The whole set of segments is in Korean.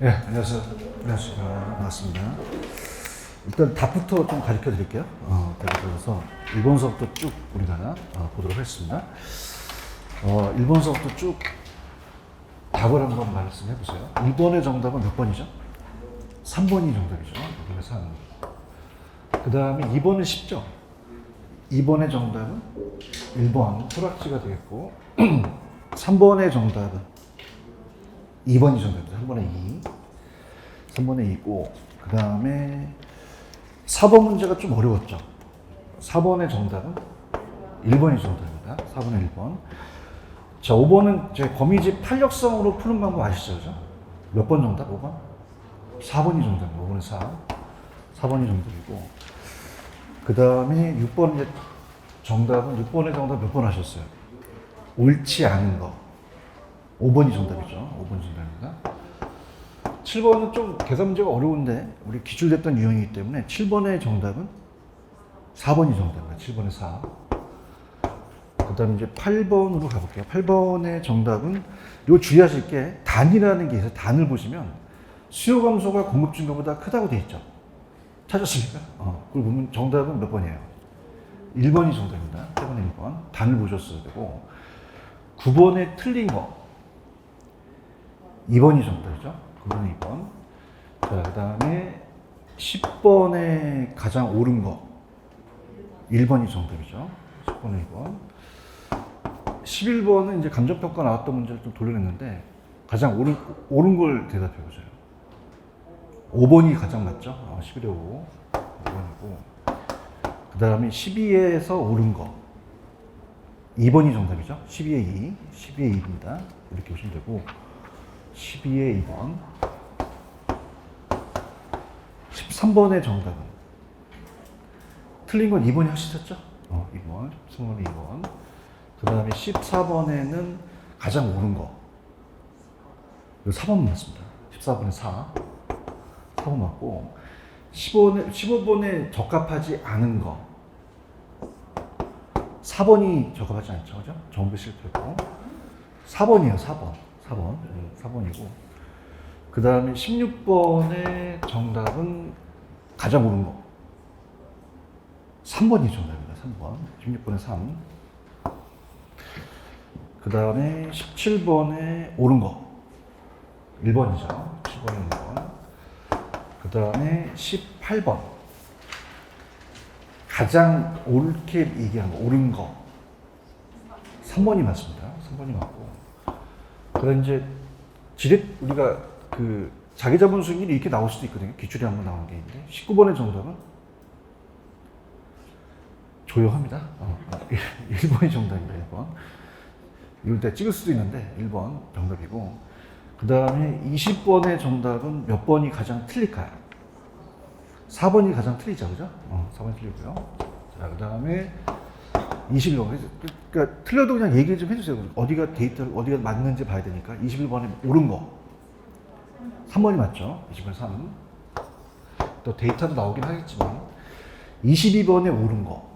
네, 안녕하세요. 안녕하십니까. 반갑습니다. 일단 답부터 좀 가르쳐 드릴게요. 그래서 1번 수업부터 쭉 우리가 보도록 하겠습니다. 1번 수업부터 쭉 답을 한번 말씀해 보세요. 1번의 정답은 몇 번이죠? 3번이 정답이죠. 2번의 3. 그 다음에 2번은 쉽죠? 2번의 정답은 1번 소락지가 되겠고 3번의 정답은 2번이 정답입니다. 3번에 2. 3번에 2고, 그 다음에 4번 문제가 좀 어려웠죠. 4번의 정답은 1번이 정답입니다. 4번에 1번. 자, 5번은 이제 거미집 탄력성으로 푸는 방법 아시죠? 그죠? 몇 번 정답? 5번? 4번이 정답입니다. 5번에 4. 4번이 정답이고, 그 다음에 6번 이제 정답은 6번의 정답 몇 번 하셨어요? 옳지 않은 거. 5번이 정답이죠. 5번이 정답입니다. 7번은 좀 계산 문제가 어려운데 우리 기출됐던 유형이기 때문에 7번의 정답은 4번이 정답입니다. 7번에 4. 그 다음에 이제 8번으로 가볼게요. 8번의 정답은 이거 주의하실 게 단이라는 게 있어요. 단을 보시면 수요 감소가 공급 증가보다 크다고 돼 있죠. 찾았습니까? 그걸 보면 정답은 몇 번이에요? 1번이 정답입니다. 8번에 1번. 단을 보셨어야 되고 9번에 틀린 거 2번이 정답이죠. 9번에 2번. 자, 그 다음에 10번에 가장 옳은 거 1번이 정답이죠. 10번에 2번. 11번은 이제 감정평가 나왔던 문제를 좀 돌려냈는데 가장 옳은 걸 대답해 보세요. 5번이 가장 맞죠? 11에 5. 5번이고. 그 다음에 12에서 옳은 거 2번이 정답이죠. 12에 2. 12에 2입니다. 이렇게 보시면 되고 12에 2번. 13번의 정답은 틀린 건 2번이 확실히 쳤죠? 2번. 13번에 2번. 그 다음에 14번에는 가장 옳은 거. 이거 4번 맞습니다. 14번에 4. 4번 맞고 15번에 적합하지 않은 거. 4번이 적합하지 않죠. 그죠? 전부 실패고. 4번이에요. 4번. 4번이고. 그 다음에 16번의 정답은 가장 옳은 거. 3번이 정답입니다. 3번. 16번에 3. 그 다음에 17번에 옳은 거. 1번이죠. 7번에 1번. 그 다음에 18번. 가장 옳게 얘기한 거. 옳은 거. 3번이 맞습니다. 3번이 맞고. 그다음 이제 우리가 그 자기자본 수익률이 이렇게 나올 수도 있거든요. 기출이 한번 나오는 게 있는데 19번의 정답은 조용합니다. 1번이 정답입니다. 1번. 이럴 때 찍을 수도 있는데 1번 정답이고 그 다음에 20번의 정답은 몇 번이 가장 틀릴까요? 4번이 가장 틀리죠. 그죠? 4번이 틀리고요. 자, 그 다음에 21번. 그러니까 틀려도 그냥 얘기 좀 해주세요. 어디가 맞는지 봐야 되니까. 21번에 옳은 거. 3번이 맞죠. 21번 3. 또 데이터도 나오긴 하겠지만. 22번에 옳은 거.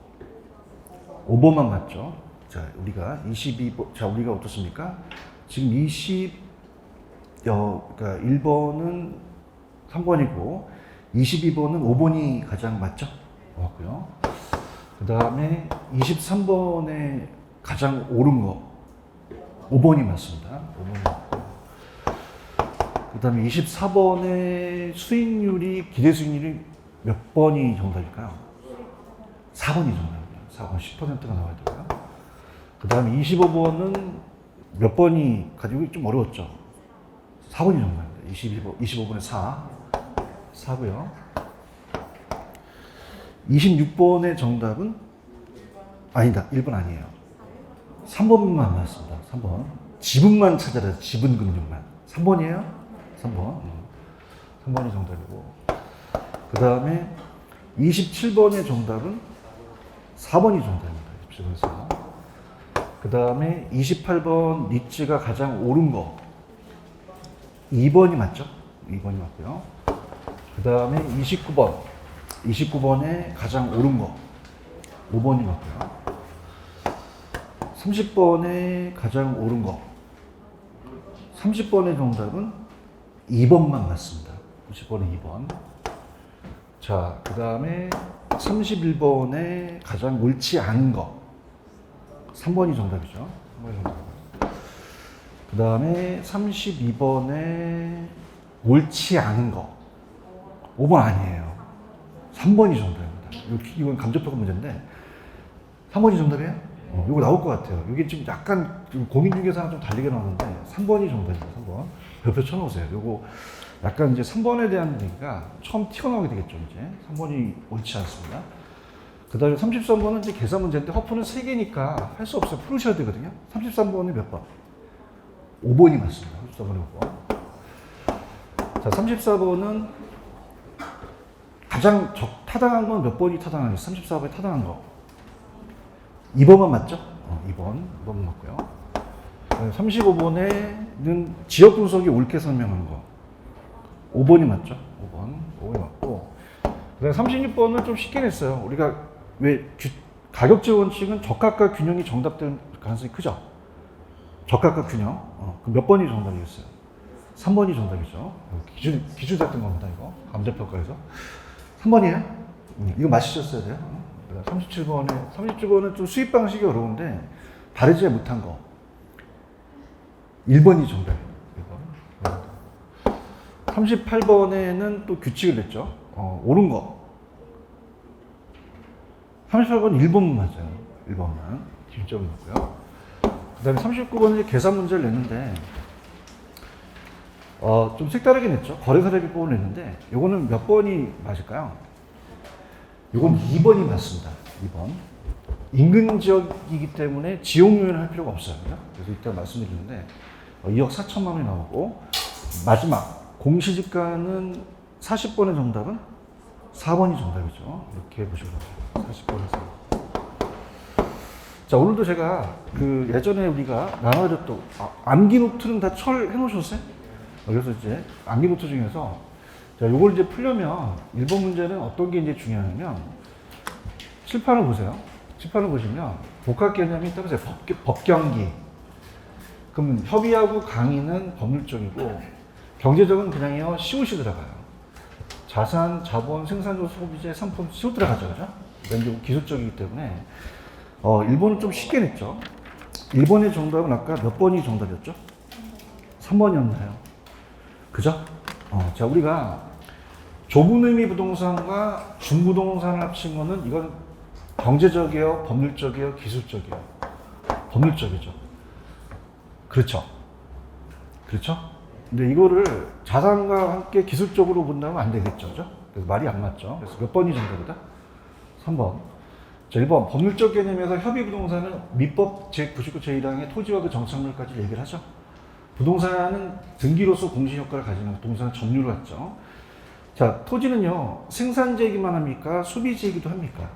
5번만 맞죠. 자, 우리가 22번, 자, 우리가 어떻습니까? 지금 그러니까 1번은 3번이고, 22번은 5번이 가장 맞죠? 맞고요. 그 다음에 23번에 가장 옳은 거 5번이 맞습니다. 5번이 맞고 그 다음에 24번의 수익률이 기대 수익률이 몇 번이 정답일까요? 4번이 정답입니다. 4번 10%가 나와야 되고요. 그 다음에 25번은 몇 번이 가지고 좀 어려웠죠. 4번이 정답입니다. 25번에 4고요. 26번의 정답은 아니다. 1번 아니에요. 3번만 맞습니다. 3번. 지분만 찾아라. 지분 금융만. 3번이에요? 3번. 3번이 정답이고. 그 다음에 27번의 정답은 4번이 정답입니다. 27번에 4. 그 다음에 28번 니츠가 가장 옳은 거. 2번이 맞죠? 2번이 맞고요. 그 다음에 29번에 가장 옳은 거 5번이 맞고요. 30번에 가장 옳은 거 30번의 정답은 2번만 맞습니다. 90번은 2번. 자, 그 다음에 31번에 가장 옳지 않은 거. 3번이 정답이죠. 3번이 정답. 그 다음에 32번에 옳지 않은 거. 5번 아니에요. 3번이 정답입니다. 이건 감정평가 문제인데 3번이 정답이에요? 이거 나올 것 같아요. 이게 지금 약간 고민 중개사랑 좀 다르게 나오는데 3번이 정답입니다. 3번. 별표 쳐놓으세요. 요거 약간 이제 3번에 대한 얘기가 처음 튀어나오게 되겠죠. 이제 3번이 옳지 않습니다. 그 다음에 33번은 이제 계산 문제인데 허프는 3개니까 할 수 없어요. 풀으셔야 되거든요. 33번이 몇 번? 5번이 맞습니다. 34번이 5번. 자, 34번은 가장 타당한 건 몇 번이 타당하겠어요? 34번이 타당한 거. 2번만 맞죠? 2번 맞고요. 35번에는 지역 분석이 옳게 설명한 거. 5번이 맞죠? 5번이 맞고. 그 다음에 36번은 좀 쉽게 냈어요. 우리가 왜 가격제 원칙은 적합과 균형이 정답될 가능성이 크죠? 적합과 균형. 그럼 몇 번이 정답이겠어요? 3번이 정답이죠. 기준 같은 겁니다, 이거. 감정평가에서. 3번이에요? 이거 맞히셨어야 돼요. 37번은 좀 수입 방식이 어려운데, 다르지 못한 거. 1번이 정답이에요. 1번. 38번에는 또 규칙을 냈죠. 옳은 거. 38번 1번만 맞아요. 1번만. 기준점을 넣고요. 그 다음에 39번은 이제 계산 문제를 냈는데, 좀 색다르게 냈죠. 거래사 대비법을 냈는데, 요거는 몇 번이 맞을까요? 요건 2번이 맞습니다. 2번. 인근 지역이기 때문에 지역요인을 할 필요가 없어요. 그래서 이따 말씀드리는데, 2억 4천만 원이 나오고, 마지막, 공시지가는 40번의 정답은 4번이 정답이죠. 이렇게 보시면 돼요. 40번에서. 자, 오늘도 제가 예전에 우리가 나눠드렸던 암기 노트는 다 해놓으셨어요? 그래서 이제 암기 노트 중에서 자, 요걸 이제 풀려면 1번 문제는 어떤 게 이제 중요하냐면 칠판을 보세요. 칠판을 보시면 복합 개념이 있다고 해서 법경기. 그러면 협의하고 강의는 법률적이고 경제적은 그냥요 시옷이 들어가요. 자산, 자본, 생산조, 소비재, 상품 시옷 들어가죠, 그죠? 그러니까 기술적이기 때문에 1번은 좀 쉽게 냈죠. 1번의 정답은 아까 몇 번이 정답이었죠? 3번이었나요? 그죠? 자, 우리가 좁은 의미 부동산과 중부동산을 합친 거는 이건 경제적이에요, 법률적이에요, 기술적이에요? 법률적이죠. 그렇죠. 그렇죠? 근데 이거를 자산과 함께 기술적으로 본다면 안 되겠죠. 그죠? 그래서 말이 안 맞죠. 그래서 몇 번이 정답이다? 3번. 자, 1번. 법률적 개념에서 협의부동산은 민법 제99 제1항의 토지와 그 정착물까지 얘기를 하죠. 부동산은 등기로서 공시 효과를 가지는 부동산은 점유를 갖죠. 자, 토지는요, 생산재이기만 합니까? 소비재이기도 합니까?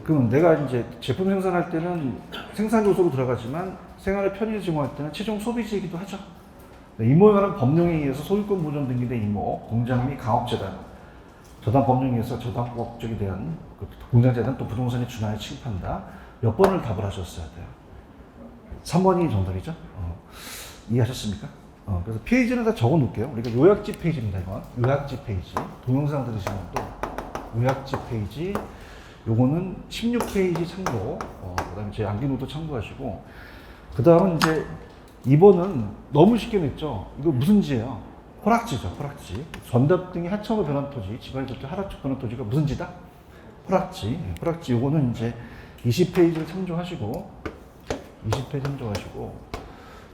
그럼 내가 이제 제품 생산할 때는 생산 요소로 들어가지만 생활의 편의를 제공할 때는 최종 소비재이기도 하죠. 임모에 관한 법령에 의해서 소유권 보존 등기된 임모, 공장 및 강업재단, 저당 법령에 의해서 저당법적에 대한 공장재단 또 부동산에 준하여 취급한다. 몇 번을 답을 하셨어야 돼요? 3번이 정답이죠? 이해하셨습니까? 그래서 페이지는 다 적어 놓을게요. 우리가 요약집 페이지입니다, 이건. 요약집 페이지. 동영상 들으시면 또 요약집 페이지. 요거는 16페이지 참고, 그 다음에 제 암기노트 참고하시고, 그 다음은 이제 2번은 너무 쉽게 냈죠. 이거 무슨 지예요? 호락지죠, 호락지. 전답 등이 하청으로 변한 토지, 지방자치 하락적 변한 토지가 무슨 지다? 호락지. 호락지 요거는 이제 20페이지를 참조하시고, 20페이지 참조하시고,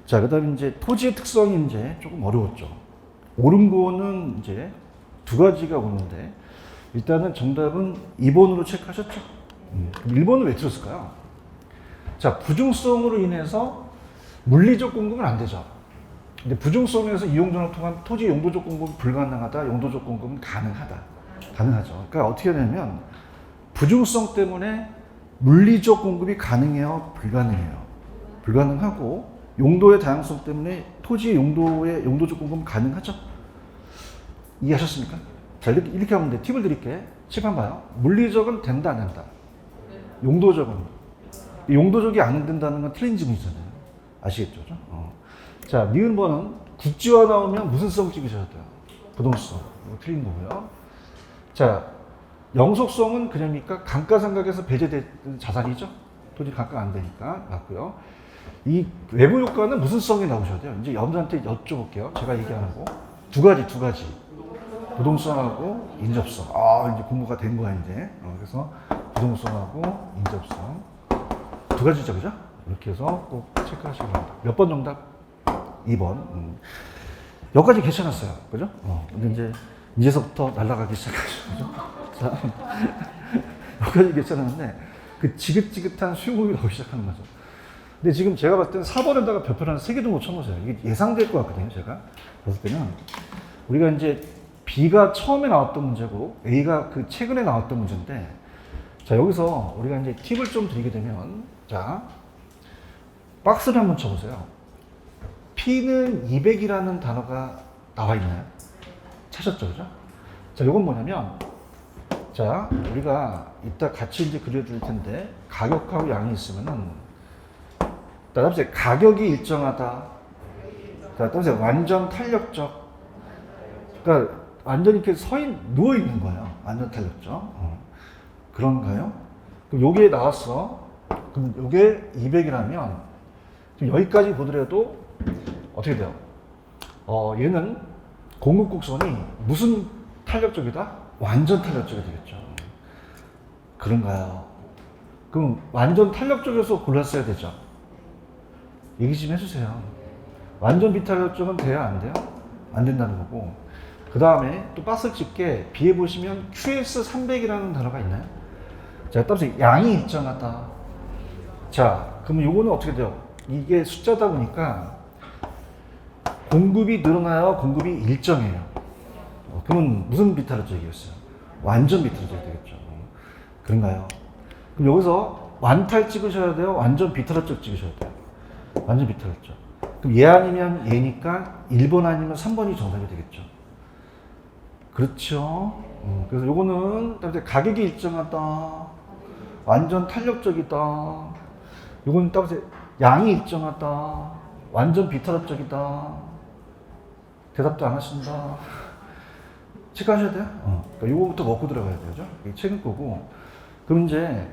자, 그 다음에 이제 토지의 특성이 이제 조금 어려웠죠. 옳은 거는 이제 두 가지가 오는데, 일단은 정답은 2번으로 체크하셨죠? 1번은 왜 틀었을까요? 자, 부중성으로 인해서 물리적 공급은 안 되죠. 근데 부중성에서 이용전을 통한 토지 용도적 공급은 불가능하다, 용도적 공급은 가능하다. 가능하죠. 그러니까 어떻게 하냐면, 부중성 때문에 물리적 공급이 가능해요, 불가능해요? 불가능하고, 용도의 다양성 때문에 토지의 용도의 용도적 공급은 가능하죠? 이해하셨습니까? 자, 이렇게 하면 돼. 팁을 드릴게. 칠판 봐요. 물리적은 된다, 안 된다? 용도적은. 용도적이 안 된다는 건 틀린 지문이잖아요. 아시겠죠? 자, 니은 번은 국지화 나오면 무슨 성 찍으셔야 돼요? 부동성. 이거 틀린 거고요. 자, 영속성은 그냥입니까? 감가상각에서 배제된 자산이죠? 도저히 감가 안 되니까 맞고요. 이 외부 효과는 무슨 성이 나오셔야 돼요? 이제 여러분한테 여쭤볼게요. 제가 얘기 안 하고. 두 가지. 부동성하고 인접성. 아, 이제 공부가 된 거야, 이제. 그래서 부동성하고 인접성. 두 가지죠, 그죠? 이렇게 해서 꼭 체크하시기 바랍니다. 몇 번 정답? 2번. 여기까지 괜찮았어요. 그죠? 근데 이제서부터 날아가기 시작하죠. 그죠? 자, 여기까지 괜찮았는데, 그 지긋지긋한 수용법이 나오기 시작하는 거죠. 근데 지금 제가 봤을 때는 4번에다가 별표 한 3개 정도 쳐놓으세요. 이게 예상될 것 같거든요, 제가. 봤을 때는. 우리가 이제 B가 처음에 나왔던 문제고, A가 그 최근에 나왔던 문제인데, 자, 여기서 우리가 이제 팁을 좀 드리게 되면, 자, 박스를 한번 쳐보세요. P는 200이라는 단어가 나와 있나요? 찾았죠, 그죠? 자, 이건 뭐냐면, 자, 우리가 이따 같이 이제 그려줄 텐데, 가격하고 양이 있으면은, 따라서 가격이 일정하다. 따라서 완전 탄력적. 그러니까 완전 이렇게 누워 있는 거예요. 완전 탄력적. 그런가요? 그럼 요게 나왔어. 그럼 요게 200이라면, 여기까지 보더라도 어떻게 돼요? 얘는 공급곡선이 무슨 탄력적이다? 완전 탄력적이 되겠죠. 그런가요? 그럼 완전 탄력적에서 골랐어야 되죠. 얘기 좀 해주세요. 완전 비탄력적은 돼야 안 돼요? 안 된다는 거고. 그 다음에 또 박스 집게 B에 보시면 QS300이라는 단어가 있나요? 자, 따라서 양이 일정하다. 자, 그러면 요거는 어떻게 돼요? 이게 숫자다 보니까 공급이 늘어나요? 공급이 일정해요? 그러면 무슨 비탄력적이겠어요? 완전 비탄력적이 되겠죠. 그런가요? 그럼 여기서 완탈 찍으셔야 돼요? 완전 비탄력적 찍으셔야 돼요? 완전 비탄력적. 그럼 얘 아니면 얘니까 1번 아니면 3번이 정답이 되겠죠. 그렇죠. 그래서 요거는 가격이 일정하다. 완전 탄력적이다. 요거는 따라서 양이 일정하다. 완전 비탄력적이다. 대답도 안 하신다. 체크하셔야 돼요. 그러니까 요거부터 먹고 들어가야 되죠. 이게 최근 거고. 그럼 이제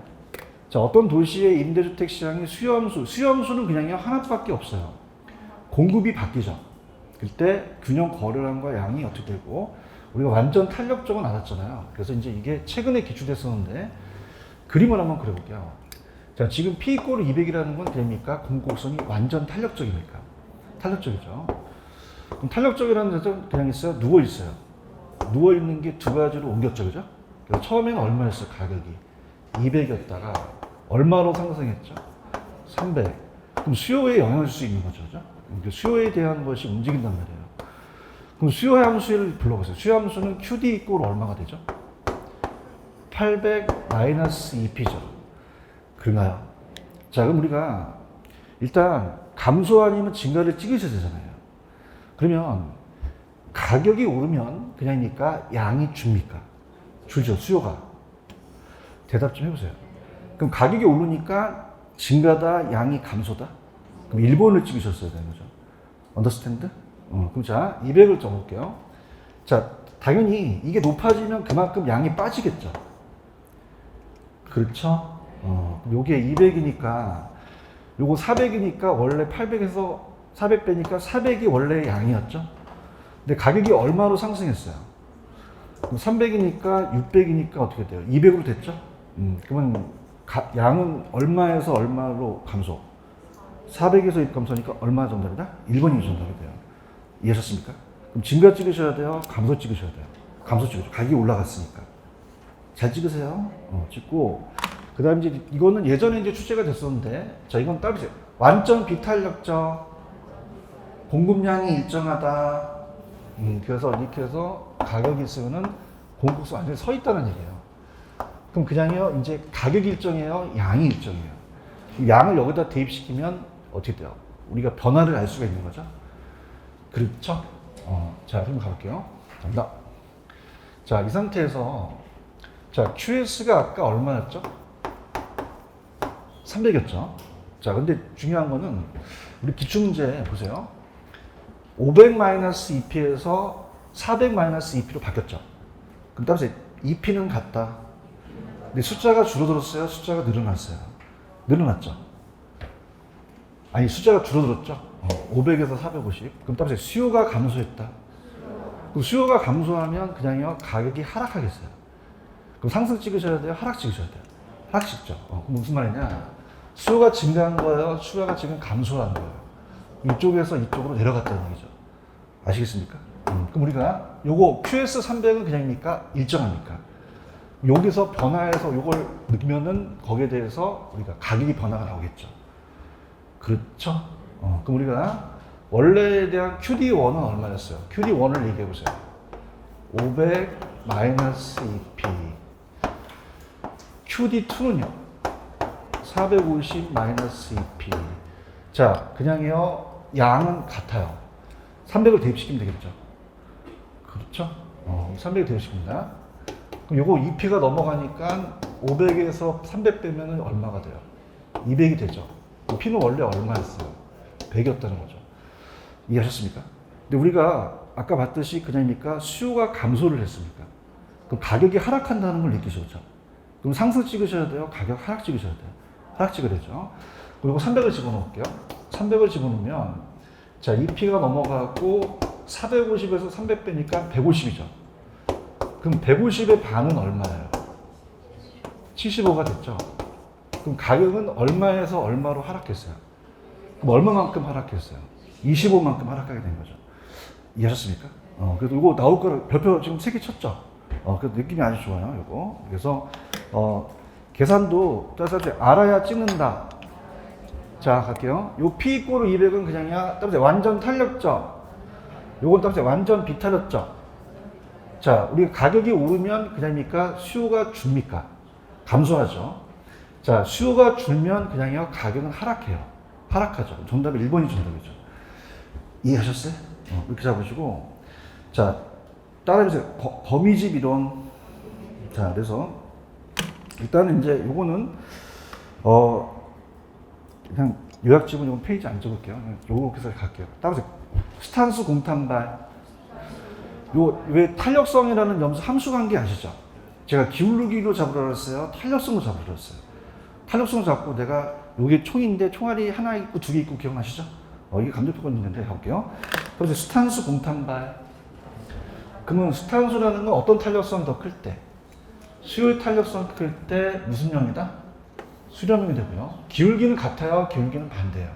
자, 어떤 도시의 임대주택 시장의 수요함수는 그냥 하나밖에 없어요. 공급이 바뀌죠. 그때 균형 거래량과 양이 어떻게 되고, 우리가 완전 탄력적은 알았잖아요. 그래서 이제 이게 최근에 기출됐었는데, 그림을 한번 그려볼게요. 자, 지금 P 이꼴 200이라는 건 됩니까? 공급곡선이 완전 탄력적입니까? 탄력적이죠. 그럼 탄력적이라는 데서 그냥 있어요? 누워있어요. 누워있는 게 두 가지로 옮겼죠, 그죠? 처음에는 얼마였어요, 가격이? 200이었다가 얼마로 상승했죠? 300. 그럼 수요에 영향을 줄 수 있는 거죠, 그죠? 수요에 대한 것이 움직인단 말이에요. 그럼 수요 함수를 불러보세요. 수요 함수는 QD 이꼴 얼마가 되죠? 800 마이너스 2P죠. 그런가요? 자, 그럼 우리가 일단 감소 아니면 증가를 찍으셔야 되잖아요. 그러면 가격이 오르면 그냥이니까 양이 줍니까? 줄죠, 수요가. 대답 좀 해보세요. 그럼 가격이 오르니까 증가다, 양이 감소다? 그럼 1번을 찍으셨어야 되는 거죠. 언더스탠드? 그럼 자, 200을 적어볼게요. 자, 당연히 이게 높아지면 그만큼 양이 빠지겠죠. 그렇죠? 요게 200이니까, 요거 400이니까 원래 800에서 400 빼니까 400이 원래 양이었죠. 근데 가격이 얼마로 상승했어요? 그럼 300이니까 600이니까 어떻게 돼요? 200으로 됐죠? 그러면 양은 얼마에서 얼마로 감소? 400에서 감소니까 얼마 정답이다? 1번이 정답이 돼요. 이해하셨습니까? 그럼 증가 찍으셔야 돼요? 감소 찍으셔야 돼요? 감소 찍으셔요. 가격이 올라갔으니까. 잘 찍으세요. 찍고, 그 다음 이제 이거는 예전에 이제 출제가 됐었는데, 자, 이건 따로 보세요. 완전 비탄력적, 공급량이 일정하다. 그래서 이렇게 해서 가격이 있으면은 공급수 완전히 서 있다는 얘기예요. 그럼 그냥요, 이제 가격이 일정해요? 양이 일정해요? 양을 여기다 대입시키면 어떻게 돼요? 우리가 변화를 알 수가 있는 거죠. 그렇죠? 자, 그럼 가볼게요. 갑니다. 자, 이 상태에서, 자, QS가 아까 얼마였죠? 300이었죠? 자, 근데 중요한 거는, 우리 기출문제 보세요. 500-2p에서 400-2p로 바뀌었죠. 그럼 따라서 2p는 같다. 근데 숫자가 줄어들었어요? 숫자가 늘어났어요? 늘어났죠. 아니, 숫자가 줄어들었죠. 500에서 450. 그럼 따라서 수요가 감소했다. 그럼 수요가 감소하면 그냥요, 가격이 하락하겠어요. 그럼 상승 찍으셔야 돼요? 하락 찍으셔야 돼요? 하락 찍죠. 그럼 무슨 말이냐? 수요가 증가한 거예요? 수요가 지금 감소한 거예요? 이쪽에서 이쪽으로 내려갔다는 얘기죠. 아시겠습니까? 그럼 우리가 요거 QS300은 그냥입니까? 일정합니까? 여기서 변화해서 요걸 넣으면은 거기에 대해서 우리가 가격이 변화가 나오겠죠. 그렇죠? 그럼 우리가 원래에 대한 QD1은 얼마였어요? QD1을 얘기해 보세요. 500-2p. QD2는요? 450-2p. 자, 그냥요, 양은 같아요. 300을 대입시키면 되겠죠. 그렇죠? 300을 대입시킵니다. 그럼 요거 2p가 넘어가니까 500에서 300 빼면 얼마가 돼요? 200이 되죠. p는 원래 얼마였어요? 100이었다는 거죠. 이해하셨습니까? 근데 우리가 아까 봤듯이 그냥입니까? 수요가 감소를 했습니까? 그럼 가격이 하락한다는 걸 느끼셨죠? 그럼 상승 찍으셔야 돼요? 가격 하락 찍으셔야 돼요? 하락 찍어야 되죠. 그리고 300을 집어넣을게요. 300을 집어넣으면 자, 2p가 넘어가고 450에서 300 빼니까 150이죠. 그럼 150의 반은 얼마예요? 75가 됐죠. 그럼 가격은 얼마에서 얼마로 하락했어요? 그럼 얼마만큼 하락했어요? 25만큼 하락하게 된 거죠. 이해하셨습니까? 그래도 이거 나올 거를 별표 지금 3개 쳤죠? 그래서 느낌이 아주 좋아요, 이거. 그래서, 계산도 따라서 알아야 찍는다. 자, 갈게요. 요 P = 200은 그냥이야. 따라서 완전 탄력적. 요건 따라서 완전 비탄력적. 자, 우리 가격이 오르면 그냥입니까? 수요가 줍니까? 감소하죠. 자, 수요가 줄면 그냥요, 가격은 하락해요. 하락하죠. 정답이 1번이 정답이죠. 이해하셨어요? 이렇게 잡으시고. 자, 따라해보세요. 거미집 이론. 자, 그래서, 일단은 이제 요거는, 그냥 요약집은 요건 페이지 안 적을게요. 요렇게 해서 갈게요. 따라서 스탄스 공탄발. 요, 왜 탄력성이라는 염수 함수 관계 아시죠? 제가 기울기로 잡으라 그랬어요? 탄력성으로 잡으라 그랬어요? 탄력성을 잡고 내가 요게 총인데 총알이 하나 있고 2개 있고 기억나시죠? 이게 감정표가 있는데 해볼게요. 그래서 스탄수 공탄발. 그러면 스탄수라는 건 어떤 탄력성 더 클 때? 수요의 탄력성 클 때 무슨 형이다? 수렴형이 되고요. 기울기는 같아요? 기울기는 반대예요.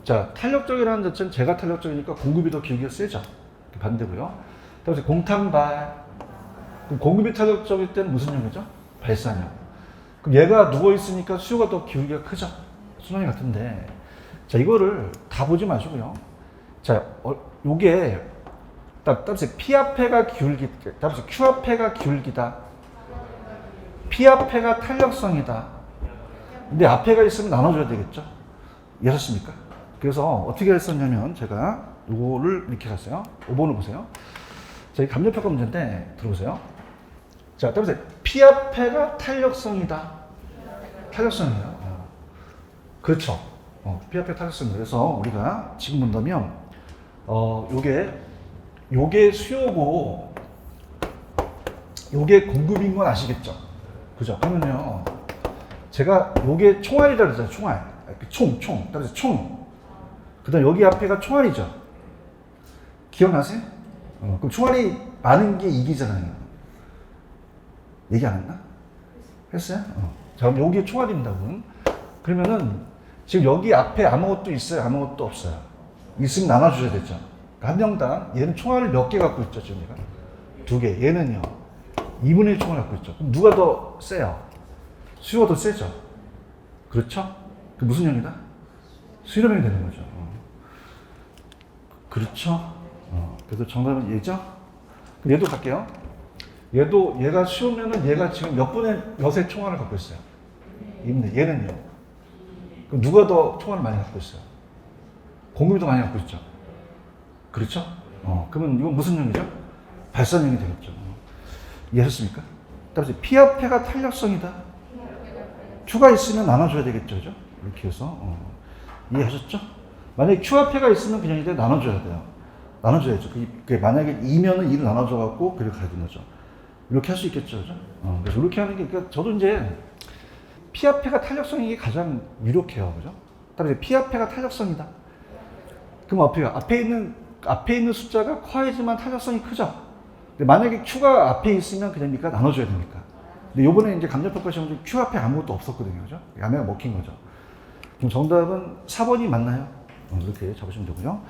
자, 탄력적이라는 자체는 제가 탄력적이니까 공급이 더 기울기가 세죠. 반대고요. 그래서 공탄발. 그럼 공급이 탄력적일 때는 무슨 형이죠? 발산형. 그럼 얘가 누워있으니까 수요가 더 기울기가 크죠? 순환이 같은데. 자, 이거를 다 보지 마시고요. 자, 요게, 따라서 P 앞에가 기울기, 따라서 Q 앞에가 기울기다. P 앞에가 탄력성이다. 근데 앞에가 있으면 나눠줘야 되겠죠? 이해하셨습니까? 그래서 어떻게 했었냐면, 제가 요거를 이렇게 갔어요. 5번을 보세요. 자, 이 감정평가 문제인데, 들어보세요. 자, 따라서 P 앞에가 탄력성이다. 탄력성이에요. 그렇죠. P 앞에 탄력성. 그래서 우리가 지금 본다면, 요게 수요고, 요게 공급인 건 아시겠죠? 그죠? 그러면요, 제가 요게 총알이라 그랬잖아요. 총알. 총. 따라서 총. 그 다음 여기 앞에가 총알이죠. 기억나세요? 그럼 총알이 많은 게 이기잖아요. 얘기 안 했나? 했어요? 자, 그럼 여기 총알입니다, 그럼. 그러면은, 지금 여기 앞에 아무것도 있어요? 아무것도 없어요? 있으면 나눠주셔야 되죠. 한 명당, 얘는 총알을 몇 개 갖고 있죠, 지금 얘가? 2개. 얘는요, 2분의 1 총알 갖고 있죠. 그럼 누가 더 세요? 수요가 더 세죠? 그렇죠? 그 무슨 형이다? 수렴형이 되는 거죠. 그렇죠? 그래서 정답은 얘죠? 그럼 얘도 갈게요. 얘가 수요면은 얘가 지금 몇 분의 몇의 총알을 갖고 있어요? 얘는요? 그럼 누가 더 총알을 많이 갖고 있어요? 공급이 더 많이 갖고 있죠? 그렇죠? 그러면 이건 무슨 형이죠? 발산형이 되겠죠. 이해하셨습니까? 따라서 P 앞에가 탄력성이다. Q가 있으면 나눠줘야 되겠죠, 그죠? 이렇게 해서 이해하셨죠? 만약에 Q 앞에가 있으면 그냥 이제 나눠줘야 돼요. 나눠줘야죠. 그게 만약에 2면은 2로 나눠줘갖고 그렇게 가야 되는 거죠. 이렇게 할 수 있겠죠. 그죠? 그래서 이렇게 하는 게, 그러니까 저도 이제 P합회가 탄력성이 이게 가장 유력해요. 그죠? 따라서 P합회가 탄력성이다. 그럼 앞에 있는 숫자가 커야지만 탄력성이 크죠. 근데 만약에 Q가 앞에 있으면 그냥 나눠줘야 됩니까? 근데 요번에 이제 감정평가 시험 중 Q 앞에 아무것도 없었거든요. 그죠? 야매가 먹힌 거죠. 그럼 정답은 4번이 맞나요? 이렇게 잡으시면 되고요.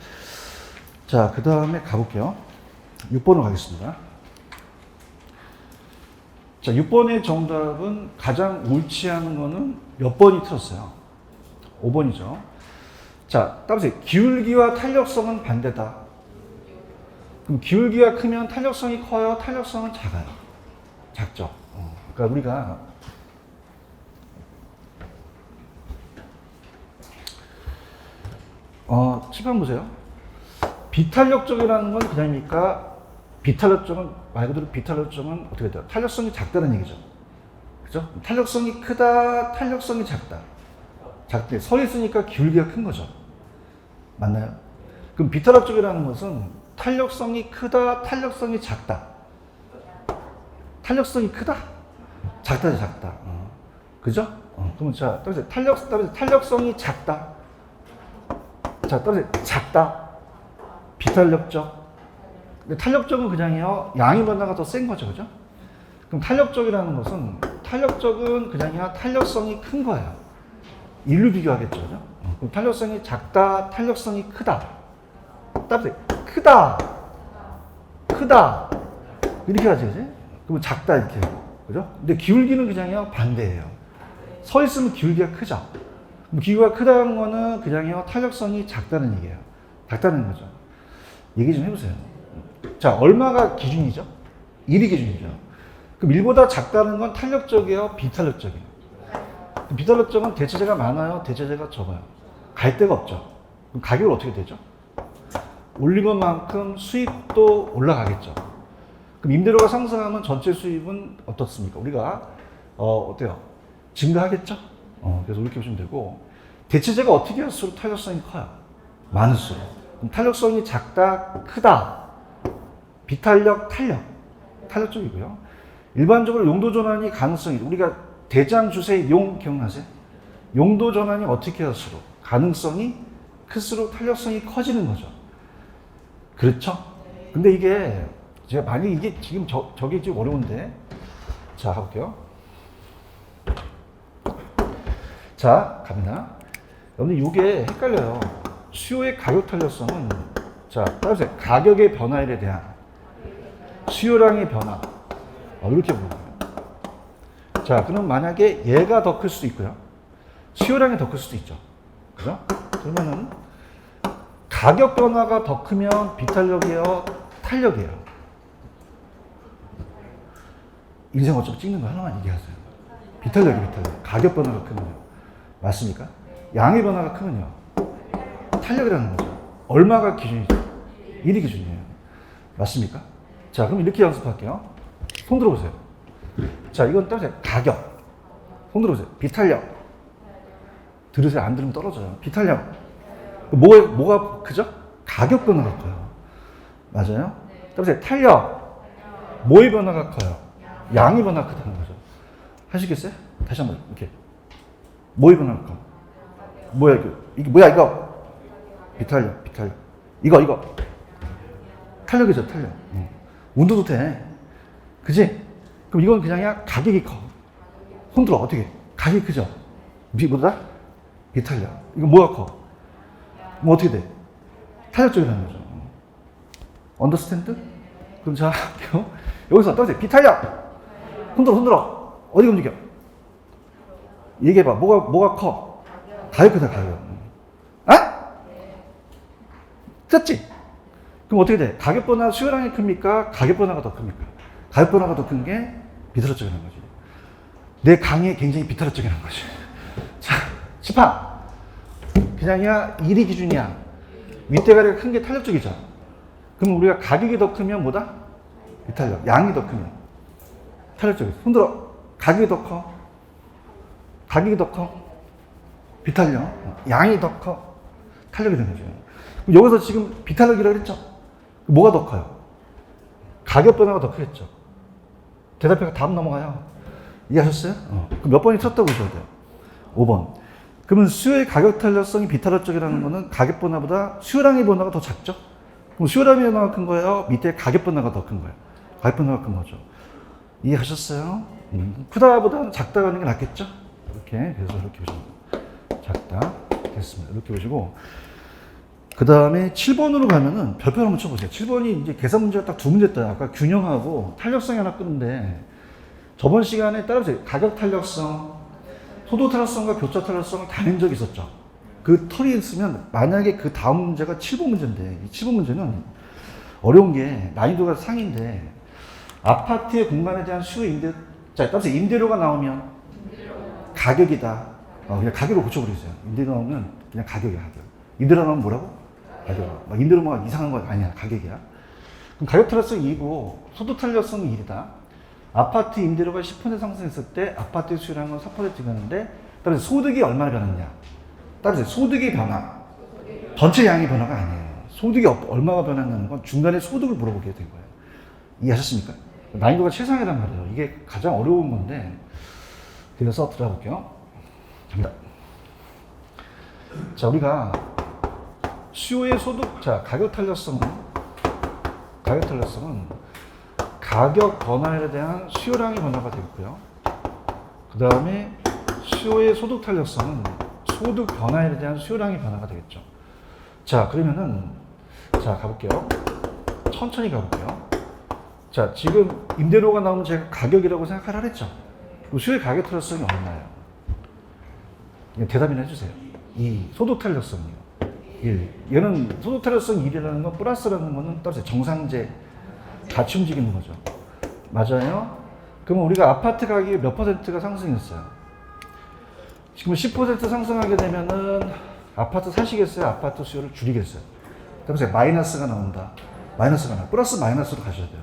자, 그 다음에 가볼게요. 6번으로 가겠습니다. 자, 6번의 정답은 가장 옳지 않은 거는 몇 번이 틀었어요? 5번이죠. 자, 따라서 기울기와 탄력성은 반대다. 그럼 기울기가 크면 탄력성이 커요? 탄력성은 작아요? 작죠. 그러니까 우리가 칠판 보세요. 비탄력적이라는 건 그냥입니까? 비탄력적은 말 그대로 비탄력적은 어떻게 돼요? 탄력성이 작다는 얘기죠. 그죠? 탄력성이 크다, 탄력성이 작다. 작대 서 있으니까 기울기가 큰 거죠. 맞나요? 그럼 비탄력적이라는 것은 탄력성이 크다, 탄력성이 작다. 탄력성이 크다? 작다, 작다. 그죠? 그러면 자, 따라서 탄력성이 작다. 자, 따라서 작다. 비탄력적. 근데 탄력적은 그냥요, 양의 변화가 더 센 거죠. 그죠? 그럼 탄력적이라는 것은, 탄력적은 그냥요, 탄력성이 큰 거예요. 일로 비교하겠죠. 그죠? 그럼 탄력성이 작다, 탄력성이 크다. 따라서 크다. 크다. 이렇게 하지, 그지? 그러면 작다, 이렇게. 그죠? 근데 기울기는 그냥요, 반대예요. 서 있으면 기울기가 크죠. 그럼 기울기가 크다는 거는 그냥요, 탄력성이 작다는 얘기예요. 작다는 거죠. 얘기 좀 해보세요. 자, 얼마가 기준이죠? 1이 기준이죠. 그럼 1보다 작다는 건 탄력적이에요? 비탄력적이에요? 비탄력적은 대체제가 많아요? 대체제가 적어요? 갈 데가 없죠. 그럼 가격은 어떻게 되죠? 올린 것만큼 수입도 올라가겠죠. 그럼 임대료가 상승하면 전체 수입은 어떻습니까? 우리가 어때요? 증가하겠죠? 그래서 이렇게 보시면 되고, 대체제가 어떻게 할수록 탄력성이 커요? 많을수록. 그럼 탄력성이 작다, 크다. 비탄력, 탄력적이고요. 일반적으로 용도 전환이 가능성이, 우리가 대장 주세 용 기억나세요? 용도 전환이 어떻게 할수록 가능성이 클수록 탄력성이 커지는 거죠. 그렇죠? 근데 이게 제가 만약 이게 지금 저게 지금 어려운데, 자 가볼게요. 자 갑니다. 여러분들 이게 헷갈려요. 수요의 가격 탄력성은, 자 따라서 가격의 변화에 대한 수요량의 변화, 이렇게 보는 거예요. 자, 그럼 만약에 얘가 더 클 수도 있고요. 수요량이 더 클 수도 있죠. 그죠? 그러면은 가격 변화가 더 크면 비탄력이에요? 탄력이에요? 인생 어차피 찍는 거 하나만 얘기하세요. 비탄력. 가격 변화가 크면요. 맞습니까? 양의 변화가 크면요. 탄력이라는 거죠. 얼마가 기준이죠? 1이 기준이에요. 맞습니까? 자, 그럼 이렇게 연습할게요. 손 들어보세요. 자, 이건 따라서 가격. 손 들어보세요. 비탄력. 들으세요. 안 들으면 떨어져요. 비탄력. 뭐가 크죠? 가격 변화가 커요. 맞아요? 따라서 탄력. 뭐의 변화가 커요? 양의 변화가 크다는 거죠. 하시겠어요? 다시 한번 이렇게. 뭐의 변화가 커? 뭐야 이게 뭐야 이거? 비탄력. 이거. 탄력이죠, 탄력. 운동도 돼. 그지? 그럼 이건 그냥이야 가격이 커. 손 들어, 어떻게? 가격이 크죠? 뭐다? 비탄력. 이거 뭐가 커? 뭐 어떻게 돼? 탄력적이라는 거죠. 언더스탠드? 그럼 자, 여기서 떠세요. 비탄력! 손 들어. 어디가 움직여? 얘기해봐. 뭐가 커? 가격 크다, 가격. 아? 됐지? 그럼 어떻게 돼? 가격 변화 수요량이 큽니까? 가격 변화가 더 큽니까? 가격 변화가 더 큰 게 비탄력적이라는 거지. 내 강의 굉장히 비탄력적이라는 거지. 자, 칠판. 그냥이야 1이 기준이야. 윗대가리가 큰 게 탄력적이죠. 그럼 우리가 가격이 더 크면 뭐다? 비탄력. 양이 더 크면 탄력적이죠. 손 들어. 가격이 더 커. 비탄력. 양이 더 커. 탄력이 되는 거죠. 여기서 지금 비탄력이라고 했죠? 뭐가 더 커요? 가격 변화가 더 크겠죠. 대답해가 다음 넘어가요. 이해하셨어요? 그럼 몇 번이 쳤다고 보셔야 돼요. 5번. 그러면 수요의 가격 탄력성이 비탄력적이라는 거는 가격 변화보다 수요량의 변화가 더 작죠? 그럼 수요량의 변화가 큰 거예요? 밑에 가격 변화가 더 큰 거예요? 가격 변화가 큰 거죠. 이해하셨어요? 크다보다는 작다가 하는 게 낫겠죠? 이렇게. 그래서 이렇게 보시면 작다. 됐습니다. 이렇게 보시고. 그 다음에 7번으로 가면은 별표 한번 쳐보세요. 7번이 이제 계산 문제가 딱 두 문제 떠요. 아까 균형하고 탄력성이 하나 끄는데 저번 시간에 따라서 가격 탄력성, 소도 탄력성과 교차 탄력성을 다 낸 적이 있었죠. 그 털이 있으면 만약에 그 다음 문제가 7번 문제인데 이 7번 문제는 어려운 게 난이도가 상인데 아파트의 공간에 대한 수요 임대, 자, 따라서 임대료가 나오면 가격이다. 그냥 가격으로 고쳐버리세요. 임대료 나오면 그냥 가격이야, 가격. 임대료 나오면 뭐라고? 가격. 막 임대료 뭐 이상한 거 아니야, 가격이야. 그럼 가격 탄력성이 2고 소득 탄력성이 1이다. 아파트 임대료가 10% 상승했을 때 아파트의 수요량은 4% 변하는데 따라서 소득이 얼마나 변했냐? 따라서 소득의 변화, 전체 양의 변화가 아니에요. 소득이 얼마가 변했냐는 건 중간에 소득을 물어보게 된 거예요. 이해하셨습니까? 난이도가 최상이란 말이에요. 이게 가장 어려운 건데 그래서 들어볼게요. 갑니다. 자, 우리가 수요의 소득, 자, 가격 탄력성은 가격 변화에 대한 수요량의 변화가 되겠고요. 그 다음에 수요의 소득 탄력성은 소득 변화에 대한 수요량의 변화가 되겠죠. 자, 그러면은, 자, 가볼게요. 천천히 가볼게요. 자, 지금 임대료가 나오면 제가 가격이라고 생각하라 그랬죠. 수요의 가격 탄력성이 얼마예요? 대답이나 해주세요. 2. 소득 탄력성이요. 1. 얘는 소득 탄력성 1이라는 건 플러스라는 거는 따라서 정상제 같이 움직이는 거죠. 맞아요? 그러면 우리가 아파트 가격이 몇 퍼센트가 상승했어요? 지금 10% 상승하게 되면은 아파트 사시겠어요? 아파트 수요를 줄이겠어요? 그러면서 마이너스가 나온다. 마이너스가 나와. 플러스 마이너스로 가셔야 돼요.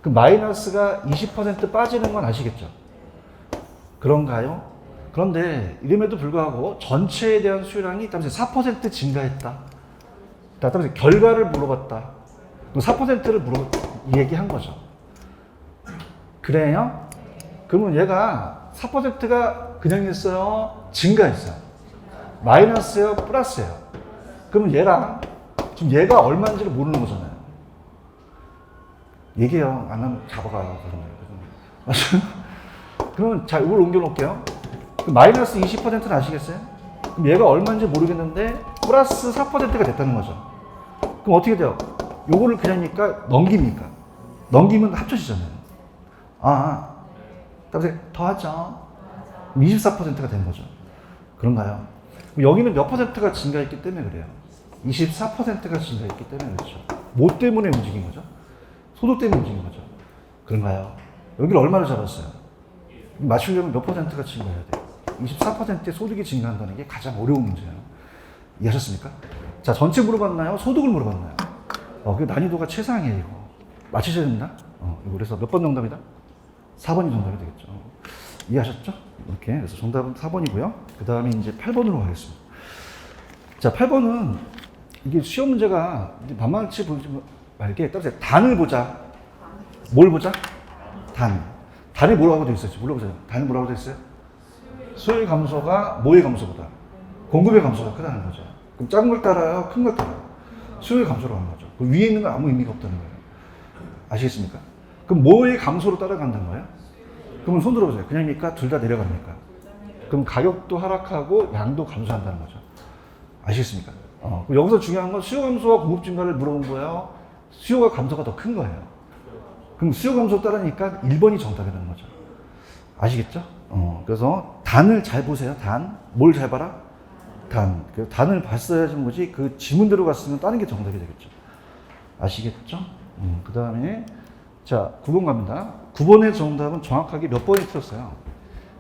그 마이너스가 20% 빠지는 건 아시겠죠? 그런가요? 그런데 이름에도 불구하고 전체에 대한 수요량이 따라서 4% 증가했다. 따라서 결과를 물어봤다. 4%를 얘기한 거죠. 그래요? 그러면 얘가 4%가 그냥 했어요? 증가했어요? 마이너스예요? 플러스예요? 그러면 얘랑 지금 얘가 얼마인지를 모르는 거잖아요. 얘기해요. 안 하면 잡아가요. 그러면 자, 이걸 옮겨 놓을게요. 마이너스 20%는 아시겠어요? 그럼 얘가 얼마인지 모르겠는데 플러스 4%가 됐다는 거죠. 그럼 어떻게 돼요? 요거를 그냥니까 넘깁니까? 넘기면 합쳐지잖아요. 따라서 더하죠. 24%가 된 거죠. 그런가요? 여기는 몇 퍼센트가 증가했기 때문에 그래요. 24%가 증가했기 때문에 그렇죠. 뭐 때문에 움직인 거죠? 소득 때문에 움직인 거죠. 그런가요? 여기를 얼마를 잡았어요? 맞추려면 몇 퍼센트가 증가해야 돼요? 24%의 소득이 증가한다는 게 가장 어려운 문제예요. 이해하셨습니까? 자, 전체 물어봤나요? 소득을 물어봤나요? 그 난이도가 최상이에요, 이거. 맞히셔야 됩니다. 그래서 몇 번 정답이다? 4번이 정답이 되겠죠. 이해하셨죠? 이렇게. 그래서 정답은 4번이고요. 그 다음에 이제 8번으로 가겠습니다. 자, 8번은 이게 시험 문제가 만만치 보지 말게 따라서 단을 보자. 뭘 보자? 단. 단이 뭐라고 되어 있었지? 물어보세요. 단이 뭐라고 되어 있어요? 수요의 감소가 뭐의 감소보다? 공급의 감소가 크다는 거죠. 그럼 작은 걸 따라요? 큰 걸 따라요? 수요의 감소로 가는 거죠. 그 위에 있는 건 아무 의미가 없다는 거예요. 아시겠습니까? 그럼 뭐의 감소로 따라간다는 거예요? 그러면 손 들어보세요. 그냥입니까? 둘 다 내려갑니까? 그럼 가격도 하락하고 양도 감소한다는 거죠. 아시겠습니까? 그럼 여기서 중요한 건 수요 감소와 공급 증가를 물어본 거예요. 수요가 감소가 더 큰 거예요. 그럼 수요 감소 따르니까 1번이 정답이라는 거죠. 아시겠죠? 그래서 단을 잘 보세요. 단. 뭘 잘 봐라? 단. 그 단을 봤어야지 뭐지? 그 지문대로 갔으면 다른 게 정답이 되겠죠. 아시겠죠? 그 다음에 자, 9번 갑니다. 9번의 정답은 정확하게 몇 번이 틀렸어요?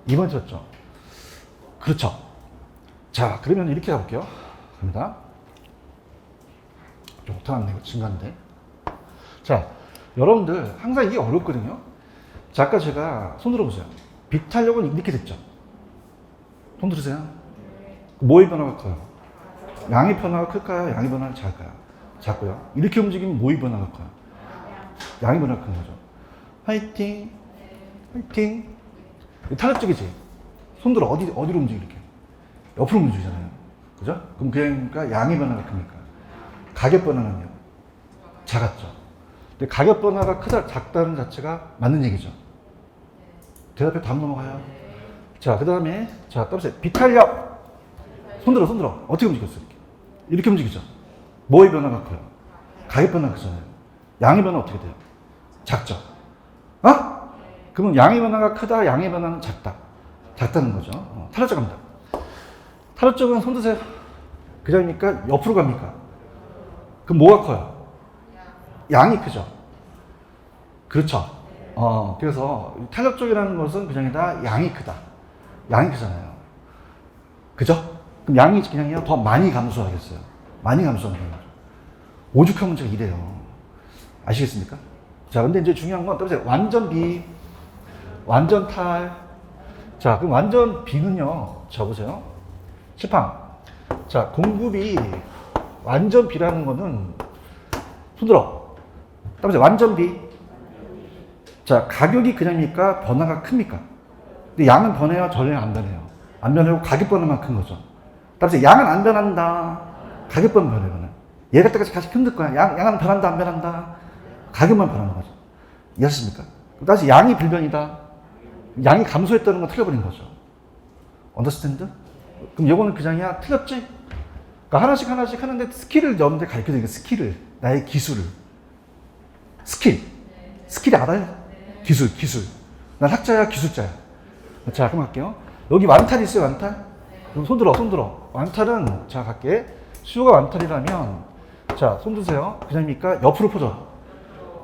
2번 틀렸죠? 그렇죠. 자, 그러면 이렇게 가볼게요. 갑니다. 좀 못하겠네, 이거 증가인데. 자, 여러분들 항상 이게 어렵거든요. 자, 아까 제가 손 들어보세요. 비탄력은 이렇게 됐죠? 손 들으세요? 뭐의 변화가 커요? 양의 변화가 클까요? 양의 변화가 작을까요? 작고요. 이렇게 움직이면 뭐의 변화가 커요? 양의 변화가 큰 거죠. 화이팅, 화이팅. 탄력적이지. 손들어. 어디로 움직여, 이렇게? 옆으로 움직이잖아요. 그죠? 그럼 그러니까 양의 변화가 크니까. 가격 변화는요? 작았죠. 근데 가격 변화가 크다, 작다는 자체가 맞는 얘기죠. 대답해, 다음 넘어가요. 자, 그 다음에, 자, 따라서 비탄력. 손들어. 어떻게 움직였어요? 이렇게 움직이죠. 뭐의 변화가 커요? 가격 변화가 크잖아요. 양의 변화 어떻게 돼요? 작죠. 그러면 양의 변화가 크다, 양의 변화는 작다. 작다는 거죠. 탄력적 갑니다. 탄력적은 손 드세요. 그냥입니까? 옆으로 갑니까? 그럼 뭐가 커요? 양이 크죠. 그렇죠. 그래서 탄력적이라는 것은 그냥 다 양이 크다. 양이 크잖아요. 그죠? 그럼 양이 그냥요 더 많이 감소하겠어요. 많이 감소하는 거죠. 오죽한 문제가 이래요. 아시겠습니까? 자, 근데 이제 중요한 건 또 완전 비, 완전 탈. 자, 그럼 완전 비는요. 자, 보세요. 시팡. 자, 공급이 완전 비라는 거는 손들어. 따라서 완전 비. 자, 가격이 그냥입니까? 변화가 큽니까? 근데 양은 변해요? 전혀 안 변해요. 안 변하고 가격 변화만 큰 거죠. 따라서 양은 안 변한다. 가격 변화는. 얘가 똑같이 같이 힘들 거야. 양은 변한다, 안 변한다. 가격만 변하는 거죠. 이해하십니까? 따라서 양이 불변이다. 양이 감소했다는 건 틀려버린 거죠. 언더스탠드? 그럼 요거는 그냥이야. 틀렸지? 그러니까 하나씩 하는데 스킬을 여러분들 가르쳐 드리니까 스킬을. 나의 기술을. 스킬이 알아요? 기술. 난 학자야, 기술자야. 자, 그럼 갈게요. 여기 완탈 있어요, 완탈? 그럼 손 들어. 완탈은, 자, 갈게. 수요가 완탈이라면, 자, 손 드세요. 그냥입니까? 옆으로 퍼져.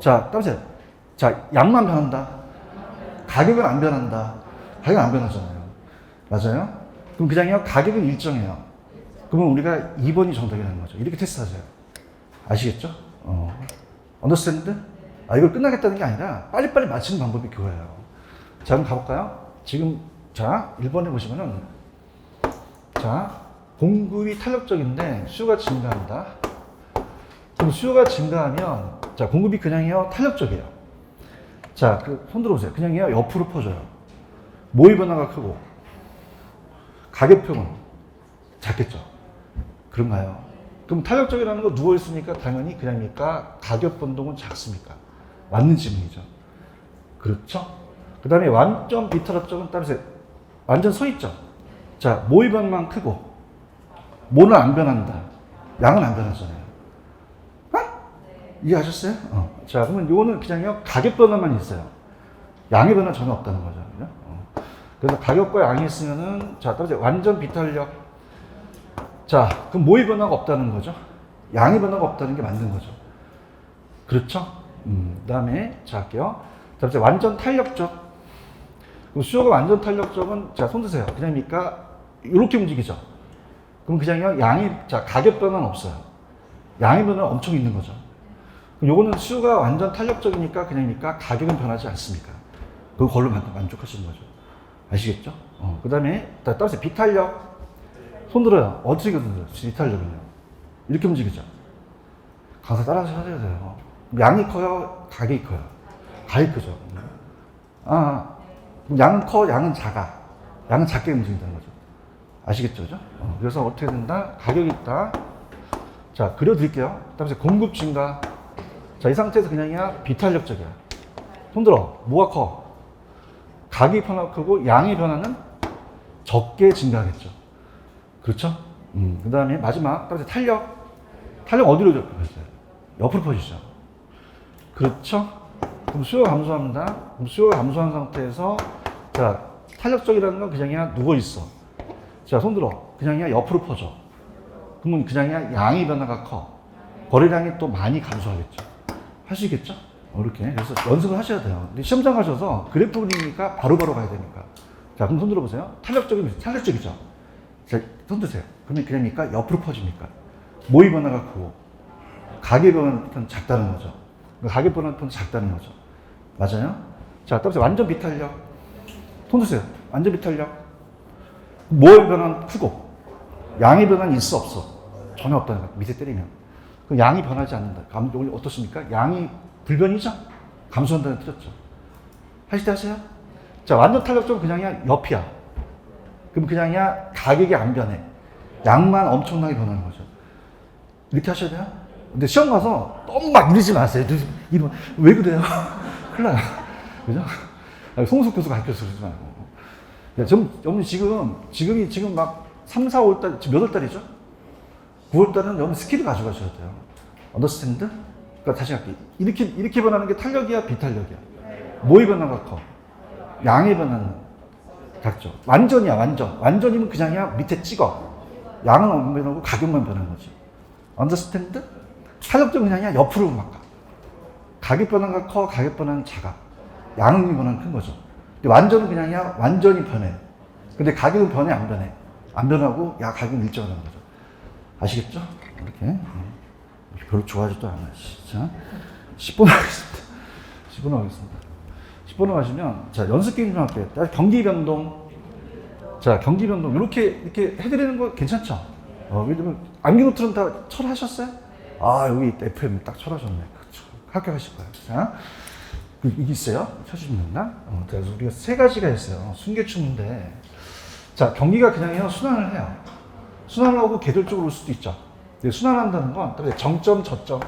자, 따보세요. 자, 양만 변한다. 가격은 안 변한다. 가격은 안 변하잖아요. 맞아요? 그럼 그냥요, 가격은 일정해요. 그러면 우리가 2번이 정답이라는 거죠. 이렇게 테스트하세요. 아시겠죠? 언더스탠드? 이걸 끝나겠다는 게 아니라 빨리빨리 맞히는 방법이 그거예요. 자, 그럼 가볼까요? 지금, 자, 1번에 보시면은, 자, 공급이 탄력적인데 수요가 증가한다. 그럼 수요가 증가하면, 자, 공급이 그냥요, 탄력적이에요. 자, 손 들어보세요. 그냥요, 옆으로 퍼져요. 모의 변화가 크고, 가격표는 작겠죠. 그런가요? 그럼 탄력적이라는 거 누워있으니까 당연히 그냥입니까? 가격 변동은 작습니까? 맞는 질문이죠. 그렇죠? 그 다음에 완전 비탄력적은 따라서 완전 서있죠. 자, 모의 변화만 크고, 모는 안 변한다. 양은 안 변하잖아요. 이해하셨어요? 자, 그러면 요거는 그냥요, 가격 변화만 있어요. 양의 변화 전혀 없다는 거죠. 그죠? 그래서 가격과 양이 있으면은, 자, 따라서 완전 비탄력. 자, 그럼 모의 변화가 없다는 거죠. 양의 변화가 없다는 게 맞는 거죠. 그렇죠? 그 다음에, 자, 할게요. 자, 이제 완전 탄력적. 그럼 수요가 완전 탄력적은, 자, 손 드세요. 그냥입니까? 이렇게 움직이죠. 그럼 그냥요, 자, 가격 변화는 없어요. 양의 변화는 엄청 있는 거죠. 그럼 요거는 수요가 완전 탄력적이니까 그냥입니까? 가격은 변하지 않습니까? 그걸로 만족하시는 거죠. 아시겠죠? 그 다음에, 따라서 비탄력. 손 들어요. 어떻게 들어요? 비탄력은요. 이렇게 움직이죠. 강사 따라서 하셔야 돼요. 양이 커요? 가격이 커요? 가격이 크죠. 양은 커, 양은 작아. 양은 작게 움직인다는 거죠. 아시겠죠? 그죠? 그래서 어떻게 된다? 가격이 있다. 자, 그려드릴게요. 따라서 공급 증가. 자, 이 상태에서 그냥이야 비탄력적이야. 손 들어. 뭐가 커? 가격이 변화가 크고 양의 변화는 적게 증가하겠죠. 그렇죠? 그 다음에 마지막. 따라서 탄력. 탄력 어디로 퍼졌어요? 옆으로 퍼지죠. 그렇죠? 그럼 수요가 감소합니다. 그럼 수요가 감소한 상태에서, 자, 탄력적이라는 건 그냥이야 누워있어. 자, 손 들어. 그냥이야 옆으로 퍼져. 그러면 그냥이야 양의 변화가 커. 거래량이 또 많이 감소하겠죠. 하시겠죠? 이렇게. 그래서 연습을 하셔야 돼요. 근데 시험장 가셔서 그래프 그리니까 바로바로 가야 되니까. 자, 그럼 손 들어보세요. 탄력적이죠? 자, 손 드세요. 그러면 그냥입니까? 옆으로 퍼집니까? 모의 변화가 크고, 가격 변화는 작다는 거죠. 가격 변화는 작다는 거죠. 맞아요? 자, 따라서 완전 비탄력. 손 드세요. 완전 비탄력. 모의 변화는 크고, 양의 변화는 있어, 없어? 전혀 없다는 거야. 밑에 때리면. 그 양이 변하지 않는다. 어떻습니까? 양이 불변이죠? 감소한다는 뜻이죠. 하실 때 하세요? 자, 완전 탄력적은 그냥이야, 옆이야. 그럼 그냥이야, 가격이 안 변해. 양만 엄청나게 변하는 거죠. 이렇게 하셔야 돼요? 근데 시험 가서 너무 막 이러지 마세요. 이러면, 왜 그래요? 큰일 나요. 그죠? 송숙 교수 가르쳐서 그러지 말고. 여러분 지금 막 3, 4, 5월 지금 몇 월 달이죠? 9월 달은 여러분 스킬을 가져가셔야 돼요. 언더스탠드? 그러니까 다시 할게요. 이렇게 변하는 게 탄력이야, 비탄력이야? 뭐의 변화가 커? 양의 변화는 작죠. 완전이야, 완전. 완전이면 그냥이야, 밑에 찍어. 양은 안 변하고 가격만 변하는 거지. 언더스탠드? 탄력적은 그냥이야, 옆으로 막 가. 가격 변화가 커, 가격 변화는 작아. 양의 변화는 큰 거죠. 근데 완전은 그냥이야, 완전히 변해. 근데 가격은 변해, 안 변해? 안 변하고, 가격은 일정하는 거죠. 아시겠죠? 이렇게. 별로 좋아하지도 않아요. 자, 10번 하겠습니다. 10번 하겠습니다. 10번을 하시면, 자, 연습 게임 좀 할게요. 경기 변동. 자, 경기 변동. 이렇게 해드리는 거 괜찮죠? 예를 들면, 암기노트는 다 철하셨어요? 여기 FM 딱 철하셨네. 그렇죠. 합격하실 거예요. 자, 이게 있어요. 쳐주시면 된다. 그래서 우리가 세 가지가 있어요. 순계충인데, 자, 경기가 그냥요, 순환을 해요. 순환을 하고 계절적으로 올 수도 있죠. 근데 순환한다는 건, 정점, 저점.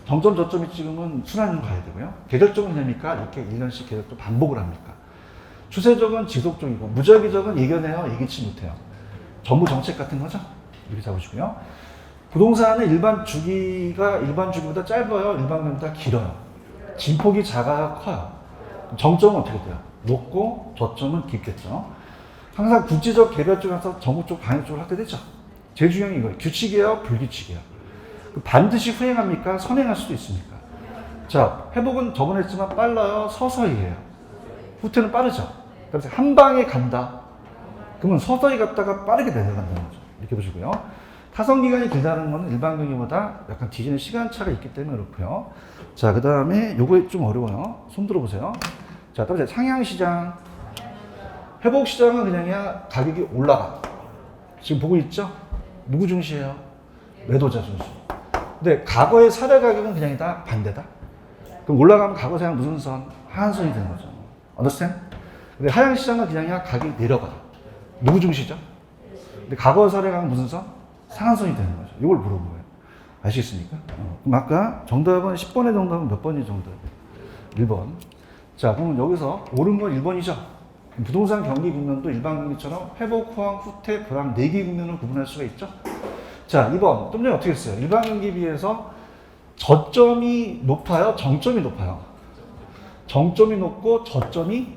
정점, 저점이 지금은 순환을 가야 되고요. 계절적은 뭐냐니까? 이렇게 1년씩 계절적 반복을 합니까? 추세적은 지속적이고, 무작위적은 예견해요, 예기치 못해요. 정부 정책 같은 거죠? 이렇게 잡으시고요. 부동산의 일반 주기보다 짧아요, 일반 주기보다 길어요. 진폭이 작아야 커요. 정점은 어떻게 돼요? 높고 저점은 깊겠죠. 항상 국지적, 개별적에서 정부 쪽, 방역 쪽으로 확대되죠. 제일 중요한 게 이거예요. 규칙이에요, 불규칙이에요. 반드시 후행합니까? 선행할 수도 있습니까? 자, 회복은 저번에 했지만 빨라요, 서서히 해요. 후퇴는 빠르죠. 그래서 한 방에 간다. 그러면 서서히 갔다가 빠르게 내려간다는 거죠. 이렇게 보시고요. 타선 기간이 길다는 것은 일반 경기보다 약간 뒤지는 시간차가 있기 때문에 그렇고요. 자, 그 다음에 요거 좀 어려워요. 손 들어보세요. 자, 다음에 상향시장. 회복시장은 그냥이야, 가격이 올라가. 지금 보고 있죠? 누구 중시예요? 매도자 중시. 근데 과거의 사례 가격은 그냥이다, 반대다. 그럼 올라가면 과거 사양 무슨 선? 하한선이 되는 거죠. understand? 근데 하향시장은 그냥이야, 가격이 내려가. 누구 중시죠? 근데 과거 사례 가격은 무슨 선? 상한선이 되는 거죠. 이걸 물어본 거예요. 아시겠습니까? 그럼 아까 정답은 10번의 정답은 몇 번이 정답이에요? 1번. 자, 그러면 여기서 옳은 건 1번이죠. 부동산 경기 국면도 일반 경기처럼 회복, 호황, 후퇴, 불황 4개 국면을 구분할 수가 있죠. 자, 2번. 좀 전에 어떻게 했어요? 일반 경기에 비해서 저점이 높아요? 정점이 높아요? 정점이 높고 저점이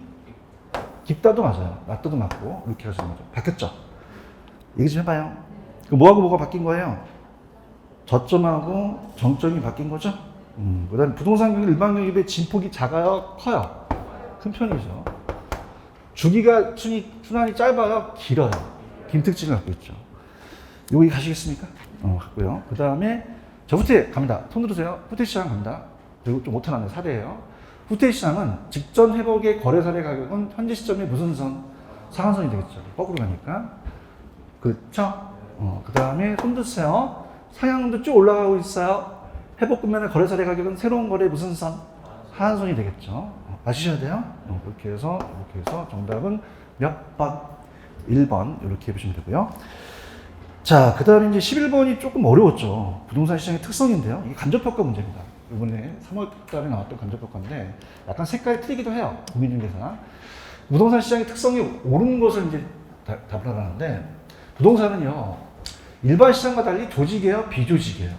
깊다도 맞아요. 낮다도 맞고 이렇게 하시는 거죠. 바뀌었죠? 얘기 좀 해봐요. 그 뭐하고 뭐가 바뀐 거예요? 저점하고 정점이 바뀐 거죠? 그 다음에 부동산 경기 일반 경기에 비해 진폭이 작아요? 커요? 큰 편이죠. 주기가 순환이 짧아요? 길어요? 긴 특징을 갖고 있죠. 여기 가시겠습니까? 갔고요. 그 다음에 저 후퇴 갑니다. 손 들으세요. 후퇴 시장 갑니다. 그리고 좀 못하는 사례예요. 후퇴 시장은 직전 회복의 거래 사례 가격은 현재 시점에 무슨 선? 상한선이 되겠죠. 거꾸로 가니까. 그렇죠? 그 다음에 손 드세요. 상향도 쭉 올라가고 있어요. 회복 국면의 거래 사례 가격은 새로운 거래 무슨 선? 하한선이 되겠죠. 아시셔야 돼요. 이렇게 해서 정답은 몇 번? 1번 이렇게 해보시면 되고요. 자, 그 다음에 이제 11번이 조금 어려웠죠. 부동산 시장의 특성인데요. 이게 간접평가 문제입니다. 이번에 3월 달에 나왔던 간접평가인데 약간 색깔이 틀리기도 해요. 국민중개사. 부동산 시장의 특성이 옳은 것을 이제 답을 하라는데 부동산은요, 일반 시장과 달리 조직이에요? 비조직이에요?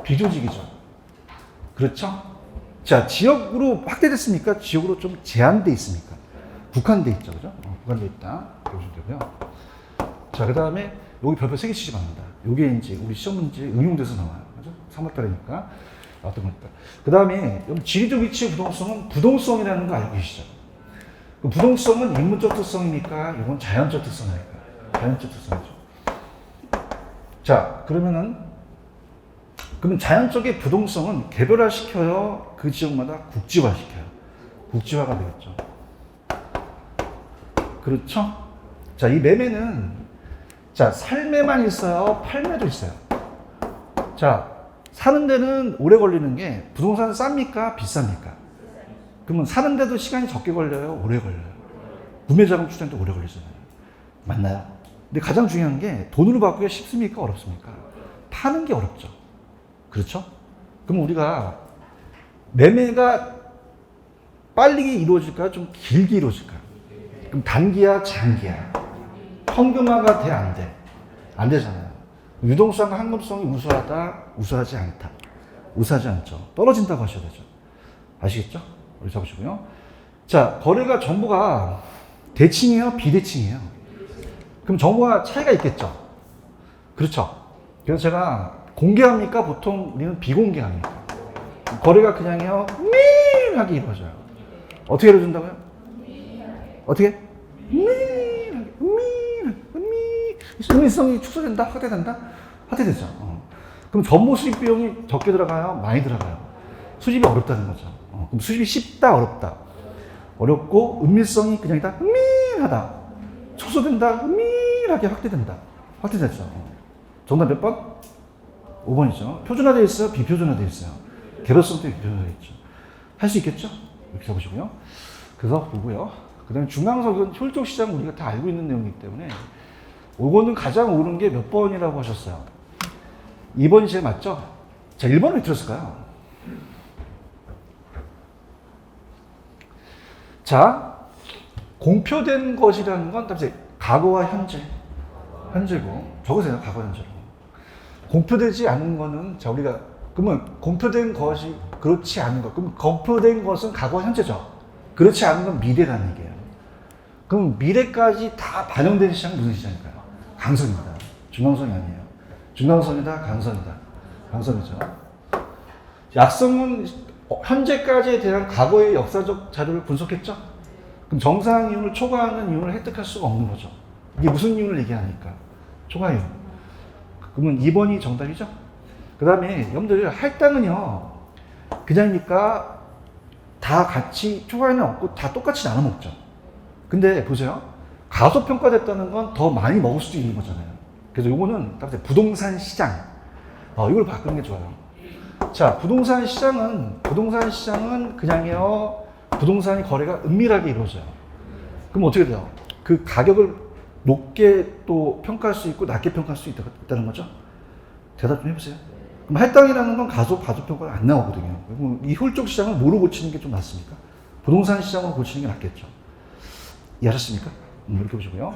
비조직이죠. 그렇죠? 자, 지역으로 확대됐습니까? 지역으로 좀 제한돼 있습니까? 국한돼 있죠. 그죠? 국한돼 있다. 보시면 되고요. 자, 그 다음에 여기 별표 3개 치지 말입니다. 요게 이제 우리 시험 문제 응용돼서 나와요. 그죠? 3월 달이니까. 나왔던 거니까. 그 다음에 지리적 위치의 부동성은 부동성이라는 거 알고 계시죠? 그 부동성은 인문적 특성입니까? 이건 자연적 특성입니까? 자연적 특성이죠. 자, 그러면 자연적인 부동성은 개별화시켜요? 그 지역마다 국지화시켜요? 국지화가 되겠죠. 그렇죠? 자, 이 매매는 자, 살매만 있어요? 팔매도 있어요? 자, 사는 데는 오래 걸리는 게 부동산은 쌉니까? 비쌉니까? 그러면 사는 데도 시간이 적게 걸려요? 오래 걸려요? 구매자금 출산도 오래 걸리잖아요. 맞나요? 근데 가장 중요한 게 돈으로 바꾸기가 쉽습니까? 어렵습니까? 파는 게 어렵죠. 그렇죠? 그럼 우리가 매매가 빨리 이루어질까요? 좀 길게 이루어질까요? 그럼 단기야, 장기야? 현금화가 돼, 안 돼? 안 되잖아요. 유동성과 현금성이 우수하다, 우수하지 않다. 우수하지 않죠. 떨어진다고 하셔야 되죠. 아시겠죠? 우리 잡으시고요. 자, 거래가 정보가 대칭이에요? 비대칭이에요? 그럼 정보가 차이가 있겠죠? 그렇죠? 그래서 제가 공개합니까? 보통 우리는 비공개합니까? 거래가 그냥요, 은밀하게 이루어져요. 어떻게 이루어진다고요? 어떻게? 은밀하게, 은밀성이 축소된다? 확대된다? 확대되죠. 그럼 정보 수집 비용이 적게 들어가요? 많이 들어가요? 수집이 어렵다는 거죠. 그럼 수집이 쉽다? 어렵다? 어렵고, 은밀성이 그냥 다 은밀하다. 축소된다? 은밀하게 확대된다. 확대되죠. 정답 몇 번? 5번이죠. 표준화되어 있어요? 비표준화되어 있어요? 개별성도 비표준화되어 있죠. 할 수 있겠죠? 이렇게 해보시고요. 그래서 보고요. 그 다음에 중앙석은 효율적 시장 우리가 다 알고 있는 내용이기 때문에 이거는 가장 옳은 게 몇 번이라고 하셨어요? 2번이 제일 맞죠? 자, 1번을 왜 들었을까요? 자, 공표된 것이라는 건 답이 과거와 현재고 적으세요. 과거, 현재로. 공표되지 않은 거는 자, 우리가 그러면 공표된 것이 그렇지 않은 것. 그럼 공표된 것은 과거, 현재죠. 그렇지 않은 건 미래라는 얘기예요. 그럼 미래까지 다 반영된 시장은 무슨 시장일까요? 강성입니다. 중강성이 아니에요. 중강성이다, 강성이다. 강성이죠. 약성은 현재까지에 대한 과거의 역사적 자료를 분석했죠? 그럼 정상 이윤을 초과하는 이윤을 획득할 수가 없는 거죠. 이게 무슨 이윤을 얘기하니까? 초과이윤. 그러면 2번이 정답이죠? 그 다음에 여러분들 할당은요, 그냥이니까 다 같이 초과이윤은 없고 다 똑같이 나눠 먹죠. 근데 보세요. 가소평가됐다는 건 더 많이 먹을 수도 있는 거잖아요. 그래서 요거는 부동산 시장. 이걸 바꾸는 게 좋아요. 자, 부동산 시장은 그냥요, 부동산이 거래가 은밀하게 이루어져요. 그럼 어떻게 돼요? 그 가격을 높게 또 평가할 수 있고 낮게 평가할 수 있다는 거죠? 대답 좀 해보세요. 그럼 할당이라는 건 가소평가가 안 나오거든요. 그럼 이 효율적 시장을 뭐로 고치는 게 좀 낫습니까? 부동산 시장으로 고치는 게 낫겠죠. 이해하셨습니까? 이렇게 보시고요.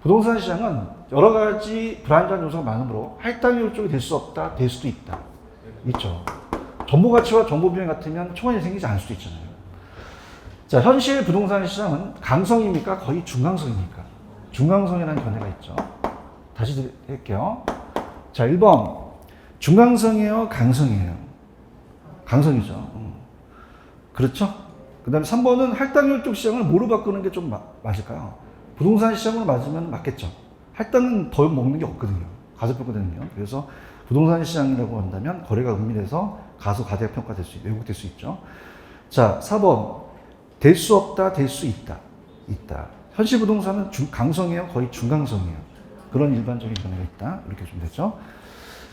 부동산 시장은 여러 가지 불안정한 요소가 많으므로 할당 효율적이 될 수 없다, 될 수도 있다. 있죠. 정보 가치와 정보 비용 같으면 초안이 생기지 않을 수도 있잖아요. 자, 현실 부동산 시장은 강성입니까? 거의 중강성입니까? 중강성이라는 견해가 있죠. 다시 드릴게요. 자, 1번. 중강성이에요? 강성이에요? 강성이죠. 그렇죠? 그 다음에 3번은 할당 효율적 시장을 뭐로 바꾸는 게 좀 맞을까요? 부동산 시장으로 맞으면 맞겠죠. 할당은 더 먹는 게 없거든요. 가소평가되는요. 그래서 부동산 시장이라고 한다면 거래가 은밀해서 가소가대평가될 수, 왜곡될 수 있죠. 자, 4번. 될 수 없다, 될 수 있다. 있다. 현실 부동산은 강성이에요? 거의 중강성이에요. 그런 일반적인 견해가 있다. 이렇게 좀 되죠.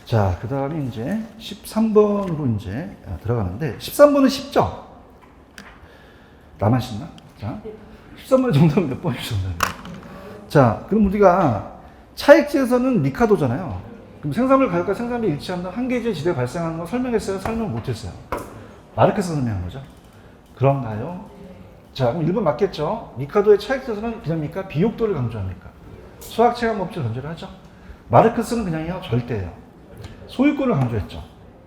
자, 그 다음에 이제 13번으로 이제 들어가는데, 13번은 쉽죠? 나만 쉽나? 자, 13번의 정답은 몇 번이 정답이에요? 자, 그럼 우리가 차익지에서는 미카도잖아요. 그럼 생산물 가격과 생산비 일치한다. 한 개의 지대에 발생하는 거 설명했어요? 설명 못했어요? 마르크스 설명한 거죠. 그런가요? 자, 그럼 1번 맞겠죠? 미카도의 차익지에서는 그냥입니까? 비욕도를 강조합니까? 수학체감 법칙을 강조를 하죠. 마르크스는 그냥요, 절대예요. 소유권을 강조했죠.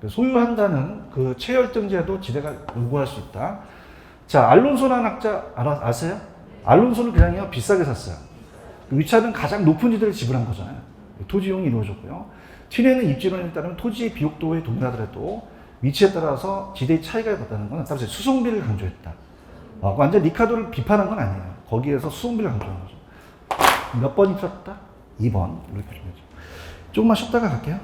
소유한다는 그 체열등제도 지대가 요구할 수 있다. 자, 알론소라는 학자 아세요? 알론소는 그냥요, 비싸게 샀어요. 위차는 가장 높은 지대를 지불한 거잖아요. 토지 이용이 이루어졌고요. 튀내는 입지론에 따르면 토지의 비옥도에 동일하더라도 위치에 따라서 지대의 차이가 있다는 건 따라서 수송비를 강조했다. 완전 리카도를 비판한 건 아니에요. 거기에서 수송비를 강조한 거죠. 몇 번이 틀렸다? 2번. 이렇게 보시면 되죠. 조금만 쉬었다가 갈게요.